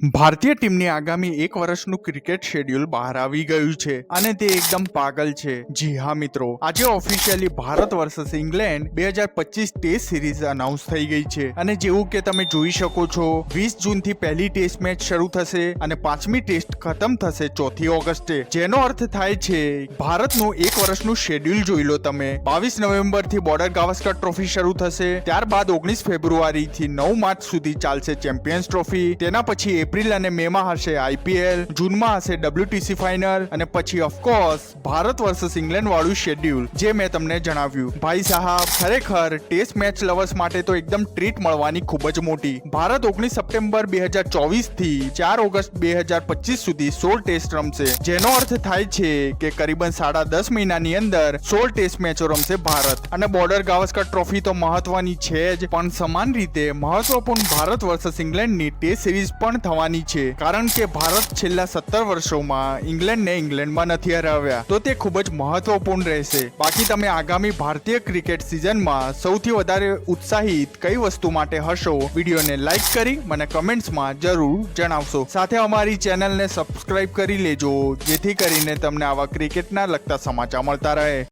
ભારતીય ટીમની આગામી એક વર્ષનું ક્રિકેટ શેડ્યુલ બહાર આવી ગયું છે અને તે એકદમ પાગલ છે. જી હા મિત્રો, આજે officially Bharat versus England 2025 test series announce થઈ ગઈ છે અને જેવું કે તમે જોઈ શકો છો 20 જૂનથી પહેલી ટેસ્ટ મેચ શરૂ થશે અને પાંચમી ટેસ્ટ ખતમ થશે 4 ઓગસ્ટે, જેનો અર્થ થાય છે ભારતનું એક વર્ષનું શેડ્યુલ જોઈ લો તમે. 22 નવેમ્બરથી બોર્ડર ગાવસ્કર ટ્રોફી શરૂ થશે, ત્યારબાદ 19 ફેબ્રુઆરીથી 9 માર્ચ સુધી ચાલશે ચેમ્પિયન્સ ટ્રોફી, તેના પછી એપ્રિલ અને મે માં હશે આઈપીએલ, જૂનમાં હશે WTC ફાઇનલ અને પછી ઓફકોર્સ ભારત વર્સેસ ઇંગ્લેન્ડ વાળું શેડ્યુલ જે મેં તમને જણાવ્યું. ભાઈ સાહેબ, ખરેખર ટેસ્ટ મેચ લવર્સ માટે તો એકદમ ટ્રીટ મળવાની ખૂબ જ મોટી. ભારત 19 સપ્ટેમ્બર 2024 થી 4 ઓગસ્ટ 2025 સુધી 16 ટેસ્ટ રમશે, જેનો અર્થ થાય છે કે કરીબન 10.5 મહિનાની અંદર 16 ટેસ્ટ મેચો રમશે ભારત. અને બોર્ડર ગાવસ્કર ટ્રોફી તો મહત્વની છે જ, પણ સમાન રીતે મહત્વપૂર્ણ ભારત વર્સેસ ઇંગ્લેન્ડની ટેસ્ટ સિરીઝ પણ થવાની છે, કારણ કે ભારત છેલ્લા 17 વર્ષોમાં ઇંગ્લેન્ડને ઇંગ્લેન્ડમાં નથી હરાવ્યા, તો તે ખૂબ જ મહત્વપૂર્ણ રહેશે. બાકી તમે આગામી ભારતીય ક્રિકેટ સિઝનમાં સૌથી વધારે ઉત્સાહિત કઈ વસ્તુ માટે હશો, વિડીયોને લાઈક કરી મને કમેન્ટ્સમાં જરૂર જણાવશો. સાથે અમારી ચેનલને સબસ્ક્રાઇબ કરી લેજો, જેથી કરીને તમને આવા ક્રિકેટના લગતા સમાચાર મળતા રહે.